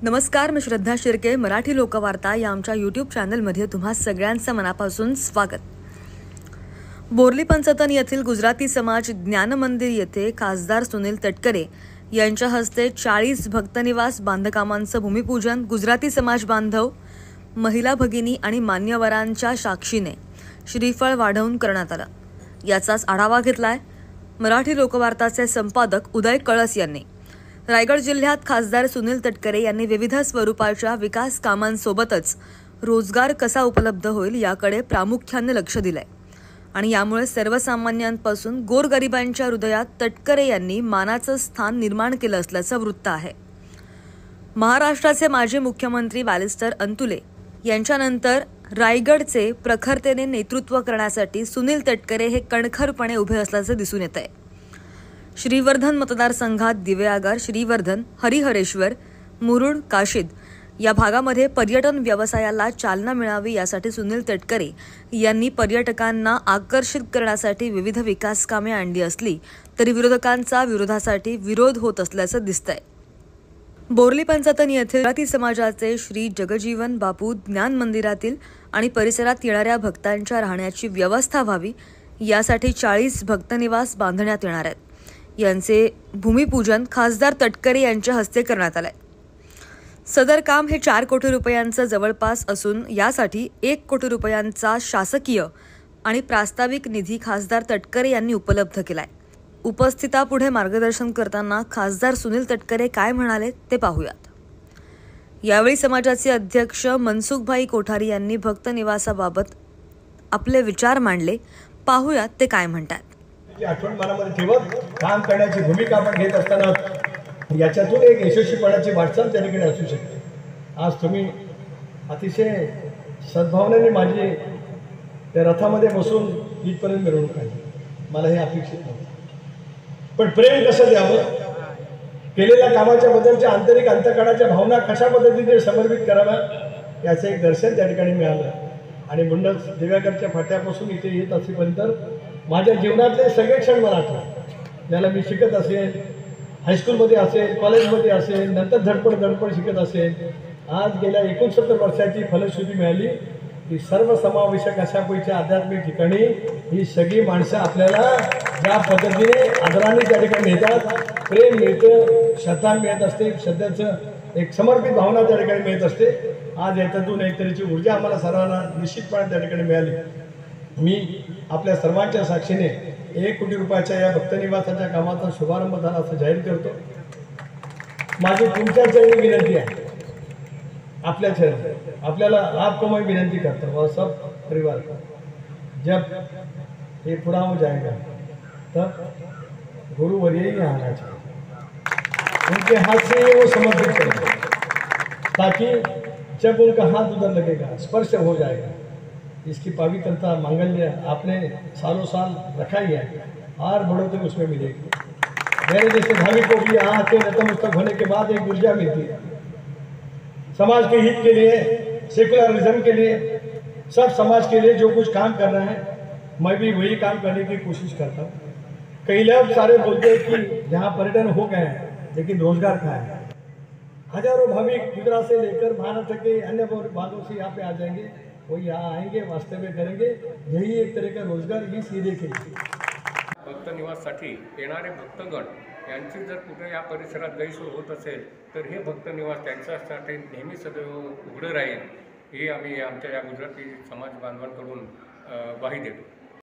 नमस्कार, मी श्रद्धा शिर्के. मराठी लोकवार्ता या आमच्या यूट्यूब चॅनलमध्ये तुम्हा सगळ्यांचं मनापासून स्वागत. बोर्ली पंचतन येथील गुजराती समाज ज्ञान मंदिर येथे खासदार सुनील तटकरे यांच्या हस्ते 40 भक्तनिवास बांधकामांचं भूमिपूजन गुजराती समाज बांधव, महिला भगिनी आणि मान्यवरांच्या साक्षीने श्रीफळ वाढवून करण्यात आलं. याचाच आढावा घेतलाय मराठी लोकवार्ताचे संपादक उदय कळस यांनी. रायगड जिल्ह्यात खासदार सुनील तटकरे यांनी विविध स्वरूपाच्या विकास कामांसोबतच रोजगार कसा उपलब्ध होईल याकडे प्रामुख्याने लक्ष दिलंय आणि यामुळे सर्वसामान्यांपासून गोरगरिबांच्या हृदयात तटकरे यांनी मानाचं स्थान निर्माण केलं असल्याचं वृत्त आहे. महाराष्ट्राचे माजी मुख्यमंत्री बॅरिस्टर अंतुले यांच्यानंतर रायगडचे प्रखरतेने नेतृत्व करण्यासाठी सुनील तटकरे हे कणखरपणे उभे असल्याचं दिसून येत आहे. श्रीवर्धन मतदारसंघात दिवेआगर, श्रीवर्धन, हरिहरेश्वर, मुरुड, काशीद या भागामध्ये पर्यटन व्यवसायाला चालना मिळावी यासाठी सुनील तटकरे यांनी पर्यटकांना आकर्षित करण्यासाठी विविध विकास कामे आणली असली तरी विरोधकांचा विरोधासाठी विरोध होत असल्याचं दिसतंय. बोर्ली पंचतन येथील गुजराती समाजाचे श्री जगजीवन बापू ज्ञान मंदिरातील आणि परिसरात येणाऱ्या भक्तांच्या राहण्याची व्यवस्था व्हावी यासाठी 40 भक्तनिवास बांधण्यात येणार आहेत. यांचे भूमिपूजन खासदार तटकरे यांच्या हस्ते करण्यात आलंय. सदर काम हे 4 कोटी रुपयांचं जवळपास असून यासाठी 1 कोटी रुपयांचा शासकीय आणि प्रास्ताविक निधी खासदार तटकरे यांनी उपलब्ध केलाय. उपस्थितापुढे मार्गदर्शन करताना खासदार सुनील तटकरे काय म्हणाले ते पाहूयात. यावेळी समाजाचे अध्यक्ष मनसुखभाई कोठारी यांनी भक्त निवासाबाबत आपले विचार मांडले. पाहूयात ते काय म्हणतात. आठवण मनामध्ये ठेवत काम करण्याची भूमिका आपण घेत असताना याच्यातून एक यशस्वीपणाची वाटचाल त्या ठिकाणी असू शकते. आज तुम्ही अतिशय सद्भावनेने माझी त्या रथामध्ये बसून इथपर्यंत मिरवणूक काढली. मला हे अपेक्षित नव्हतं, पण प्रेम कसं द्यावं, केलेल्या कामाच्या बद्दलच्या आंतरिक अंतःकरणाच्या भावना कशा पद्धतीने समर्पित कराव्या याचं एक दर्शन त्या ठिकाणी मिळालं. आणि मुंडल दिव्यागरच्या फाट्यापासून इथे येत असेपर्यंत माझ्या जीवनातले सगळे क्षण मला आठवतात. ज्याला मी शिकत असेल, हायस्कूलमध्ये असेल, कॉलेजमध्ये असेल, नंतर धडपड शिकत असेल, आज गेल्या 69 वर्षाची फलश्रुती मिळाली की सर्वसमावेशक अशापैकी आध्यात्मिक ठिकाणी ही सगळी माणसं आपल्याला ज्या पद्धतीने आदराने त्या ठिकाणी नेतात, प्रेम मिळतं, श्रद्धा मिळत असते, श्रद्धेचं एक समर्पित भावना त्या ठिकाणी मिळत असते. आज याच्यातून एक तऱ्हेची ऊर्जा आम्हाला सर्वांना निश्चितपणे त्या ठिकाणी मिळाली. मी आपल्या सर्वांच्या साक्षीने 1 कोटी रुपयाच्या या भक्तनिवासाच्या कामाचा शुभारंभ झाला असं जाहीर करतो. माझी तुमच्या चरणी विनंती आहे, आपल्या चरणी आपल्याला आपको मैं विनंती करता हूँ, सब परिवार का, जब ये पूरा हो जाएगा तब गुरुवर्य ही आना चाहिए, उनके हाथ से वो समर्पित करेंगे ताकि जब उनका हाथ उधर लगेगा, स्पर्श हो जाएगा, इसकी पवित्रता मांगल्य आपने सालों साल रखा ही है और बढ़ोतरी उसमें मिलेगी. मेरे जैसे भाविक को भी यहाँ आते नतमस्तक होने के बाद एक ऊर्जा मिलती है. समाज के हित के लिए, सेकुलरिज्म के लिए, सब समाज के लिए जो कुछ काम कर रहे हैं मैं भी वही काम करने की कोशिश करता हूँ. कई लोग सारे बोलते हैं कि यहाँ पर्यटन हो गए हैं लेकिन रोजगार कहाँ है. हजारों भाविक गुजरात से लेकर महाराष्ट्र के अन्य भागों से यहाँ पे आ जाएंगे, वो यहाँ आएंगे, वास्तव्य करेंगे. यही एक तरह का रोजगार ही सीधे के भक्त निवाससाठी येणारे भक्तगण यांची जर कुठे या परिसरात गैरसोय होत असेल तर हे भक्त निवास त्यांच्यासाठी नेहमी सदैव उघडं राहील ही आम्ही आमच्या या गुजराती समाज बांधवांकडून ग्वाही देतो.